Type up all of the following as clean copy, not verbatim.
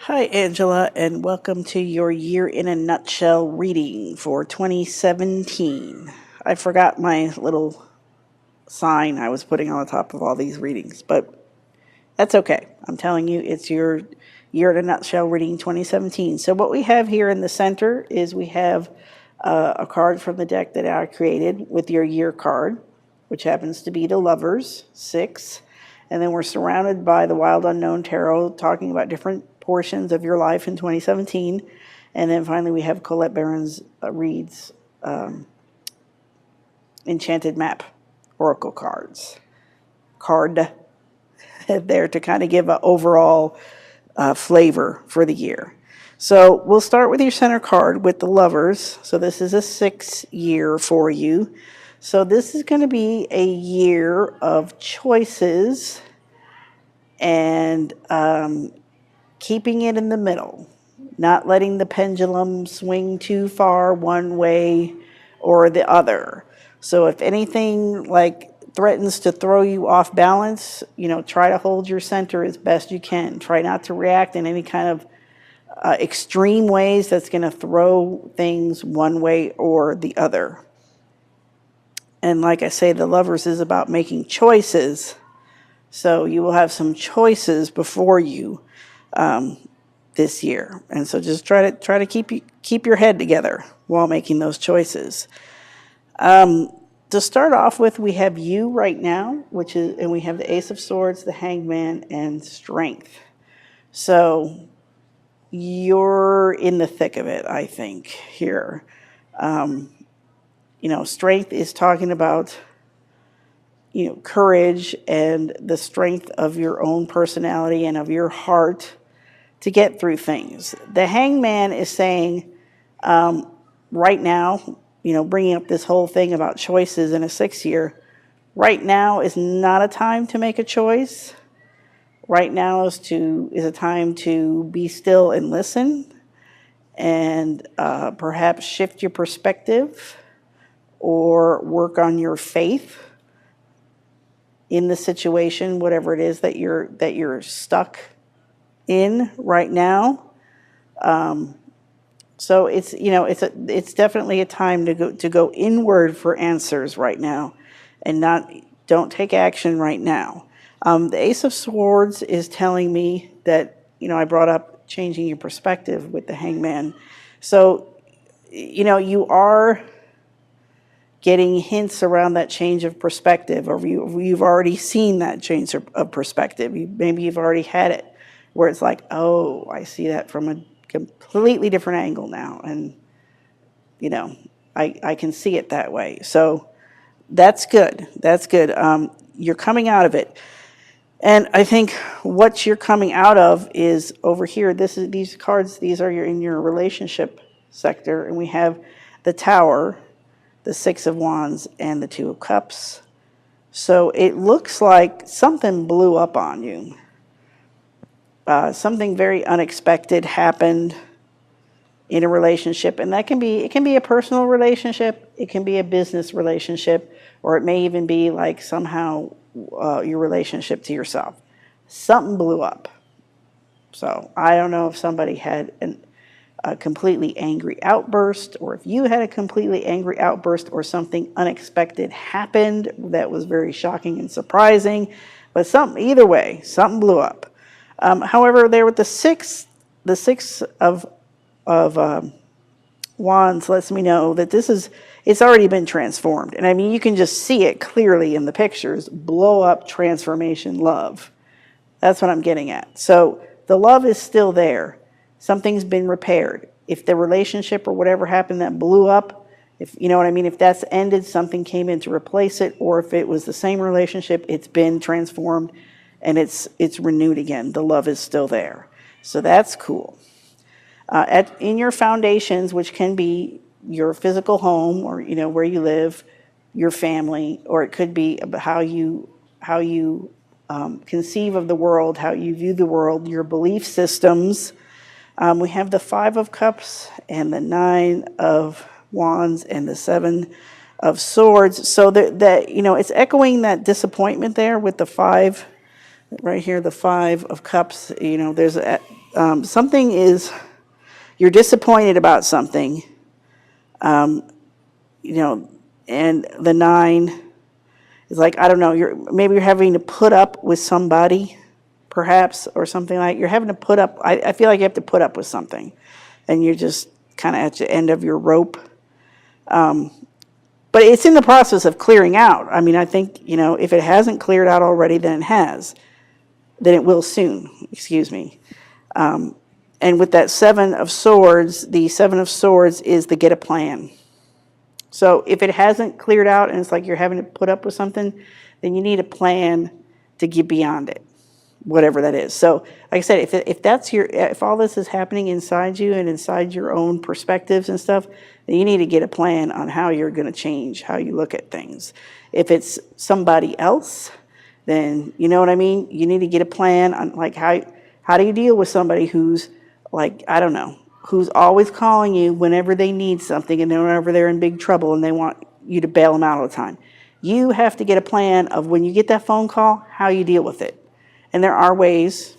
Hi, Angela, and welcome to your year in a nutshell reading for 2017. I forgot my little sign I was putting on the top of all these readings, but that's okay. I'm telling you, it's your year in a nutshell reading 2017. So, what we have here in the center is we have a card from the deck that I created with your year card, which happens to be the Lovers, 6. And then we're surrounded by the Wild Unknown Tarot, talking about different portions of your life in 2017. And then finally, we have Colette Barron's reads Enchanted Map Oracle card there to kind of give an overall flavor for the year. So we'll start with your center card with the Lovers. So this is a 6 year for you. So this is going to be a year of choices and keeping it in the middle, not letting the pendulum swing too far one way or the other. So if anything like threatens to throw you off balance, try to hold your center as best you can. Try not to react in any kind of extreme ways that's going to throw things one way or the other. And like I say, the Lovers is about making choices. So you will have some choices before you this year, and so just try to keep your head together while making those choices. To start off with, we have you right now, and we have the Ace of Swords, the Hangman, and Strength. So you're in the thick of it, I think, here. Strength is talking about, courage and the strength of your own personality and of your heart to get through things. The Hangman is saying, right now, bringing up this whole thing about choices in a 6 year, right now is not a time to make a choice. Right now is a time to be still and listen, and perhaps shift your perspective or work on your faith in the situation, whatever it is that you're stuck in right now. So it's definitely a time to go inward for answers right now, and don't take action right now. The Ace of Swords is telling me that I brought up changing your perspective with the Hangman. So you are getting hints around that change of perspective, or you've already seen that change of perspective. Maybe you've already had it, where it's like, oh, I see that from a completely different angle now, and I can see it that way. So that's good. That's good. You're coming out of it, and I think what you're coming out of is over here. These cards. These are in your relationship sector, and we have the Tower, the Six of Wands, and the Two of Cups. So it looks like something blew up on you. Something very unexpected happened in a relationship, and it can be a personal relationship, it can be a business relationship, or it may even be like somehow your relationship to yourself. Something blew up. So I don't know if somebody had a completely angry outburst, or if you had a completely angry outburst, or something unexpected happened that was very shocking and surprising, but either way, something blew up. However, there with the six of Wands lets me know that it's already been transformed. And I mean, you can just see it clearly in the pictures. Blow up, transformation, love. That's what I'm getting at. So the love is still there. Something's been repaired. If the relationship or whatever happened that blew up, if you know what I mean, if that's ended, something came in to replace it, or if it was the same relationship, it's been transformed and it's renewed again. The love is still there. So that's cool. In your foundations, which can be your physical home, or where you live, your family, or it could be how you conceive of the world, how you view the world, your belief systems. We have the Five of Cups and the Nine of Wands and the Seven of Swords. So that it's echoing that disappointment there with the five right here, the Five of Cups. There's something is, you're disappointed about something, you know, and the 9 is like, I don't know, maybe you're having to put up with somebody, perhaps, or something like, you're having to put up, I feel like you have to put up with something, and you're just kind of at the end of your rope. But it's in the process of clearing out. I mean, I think, if it hasn't cleared out already, then it has. Then it will soon, excuse me. And with that 7 of Swords, the 7 of Swords is the get a plan. So if it hasn't cleared out and it's like you're having to put up with something, then you need a plan to get beyond it, whatever that is. So like I said, if all this is happening inside you and inside your own perspectives and stuff, then you need to get a plan on how you're going to change how you look at things. If it's somebody else, then you know what I mean? You need to get a plan on like how do you deal with somebody who's like, I don't know, who's always calling you whenever they need something and whenever they're in big trouble and they want you to bail them out all the time. You have to get a plan of when you get that phone call, how you deal with it. And there are ways,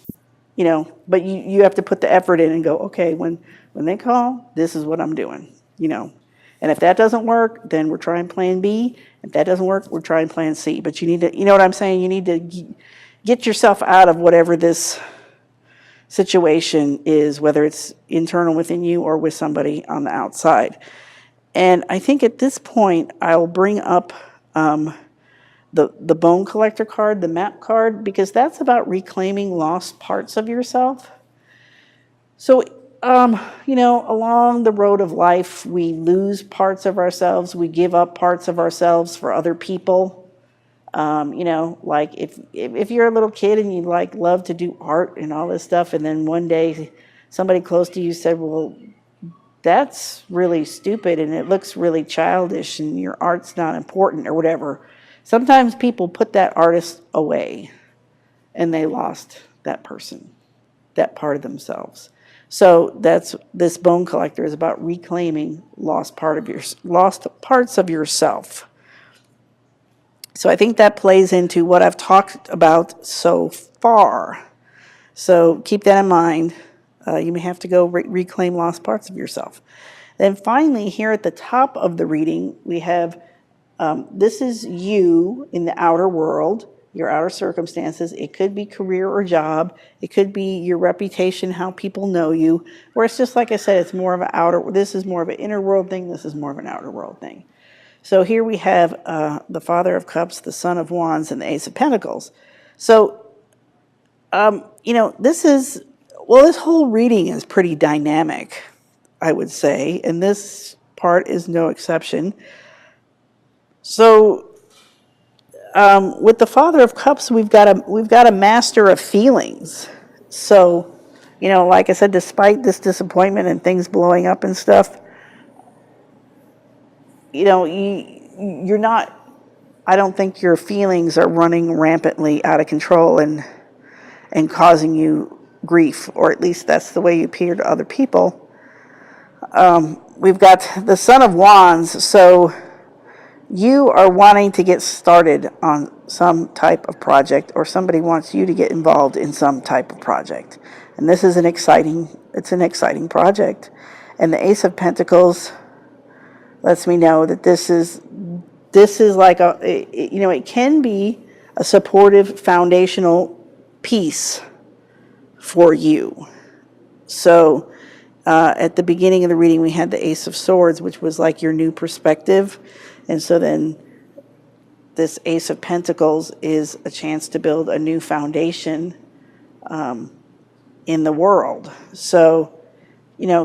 but you have to put the effort in and go, okay, when they call, this is what I'm doing, And if that doesn't work, then we're trying plan B. If that doesn't work, we're trying plan C. But you need to, you know what I'm saying? You need to get yourself out of whatever this situation is, whether it's internal within you or with somebody on the outside. And I think at this point, I'll bring up the Bone Collector card, the map card, because that's about reclaiming lost parts of yourself. So, along the road of life, we lose parts of ourselves. We give up parts of ourselves for other people. Like if you're a little kid and you love to do art and all this stuff, and then one day somebody close to you said, well, that's really stupid and it looks really childish and your art's not important or whatever. Sometimes people put that artist away and they lost that person, that part of themselves. So this Bone Collector is about reclaiming lost parts of yourself. So I think that plays into what I've talked about so far. So keep that in mind. You may have to go reclaim lost parts of yourself. Then finally, here at the top of the reading, we have, this is you in the outer world, your outer circumstances. It could be career or job. It could be your reputation, how people know you. Or it's just like I said, it's more of this is more of an inner world thing. This is more of an outer world thing. So here we have the Father of Cups, the Son of Wands, and the Ace of Pentacles. So, this whole reading is pretty dynamic, I would say, and this part is no exception. So, with the Father of Cups, we've got a master of feelings. So, like I said, despite this disappointment and things blowing up and stuff, you're not, I don't think your feelings are running rampantly out of control and causing you grief, or at least that's the way you appear to other people. We've got the Son of Wands, so you are wanting to get started on some type of project, or somebody wants you to get involved in some type of project. And this is an exciting project. And the Ace of Pentacles lets me know that this is like it can be a supportive foundational piece for you. So at the beginning of the reading, we had the Ace of Swords, which was like your new perspective. And so then this Ace of Pentacles is a chance to build a new foundation in the world. So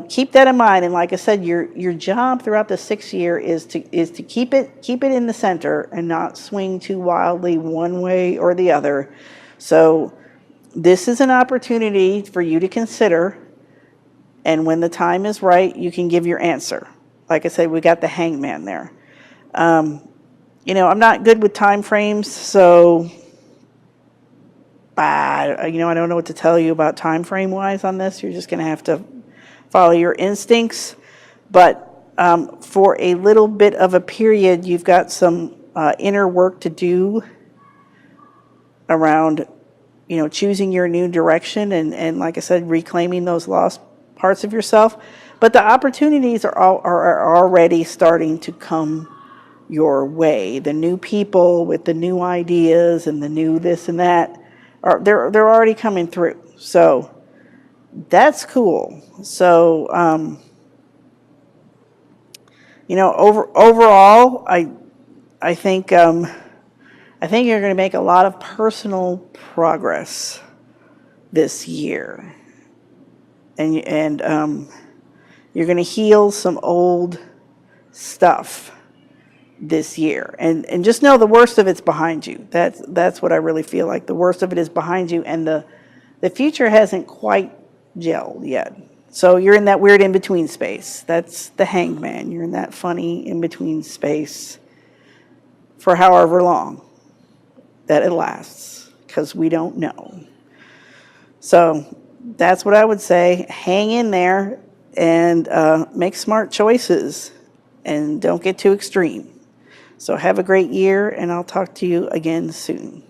keep that in mind. And like I said, your job throughout the 6th year is to keep it in the center and not swing too wildly one way or the other. So this is an opportunity for you to consider, and when the time is right, you can give your answer. Like I said, we got the Hangman there. I'm not good with time frames, so I don't know what to tell you about time frame wise on this. You're just going to have to follow your instincts, but for a little bit of a period, you've got some inner work to do around choosing your new direction and like I said, reclaiming those lost parts of yourself. But the opportunities are already starting to come your way. The new people with the new ideas and the new this and that they're already coming through. So that's cool. So overall, I think you're going to make a lot of personal progress this year, and you're going to heal some old stuff this year, and just know the worst of it's behind you. That's what I really feel like. The worst of it is behind you, and the future hasn't quite gelled yet. So you're in that weird in-between space. That's the hanged man. You're in that funny in-between space for however long that it lasts, because we don't know. So that's what I would say. Hang in there and make smart choices and don't get too extreme. So have a great year, and I'll talk to you again soon.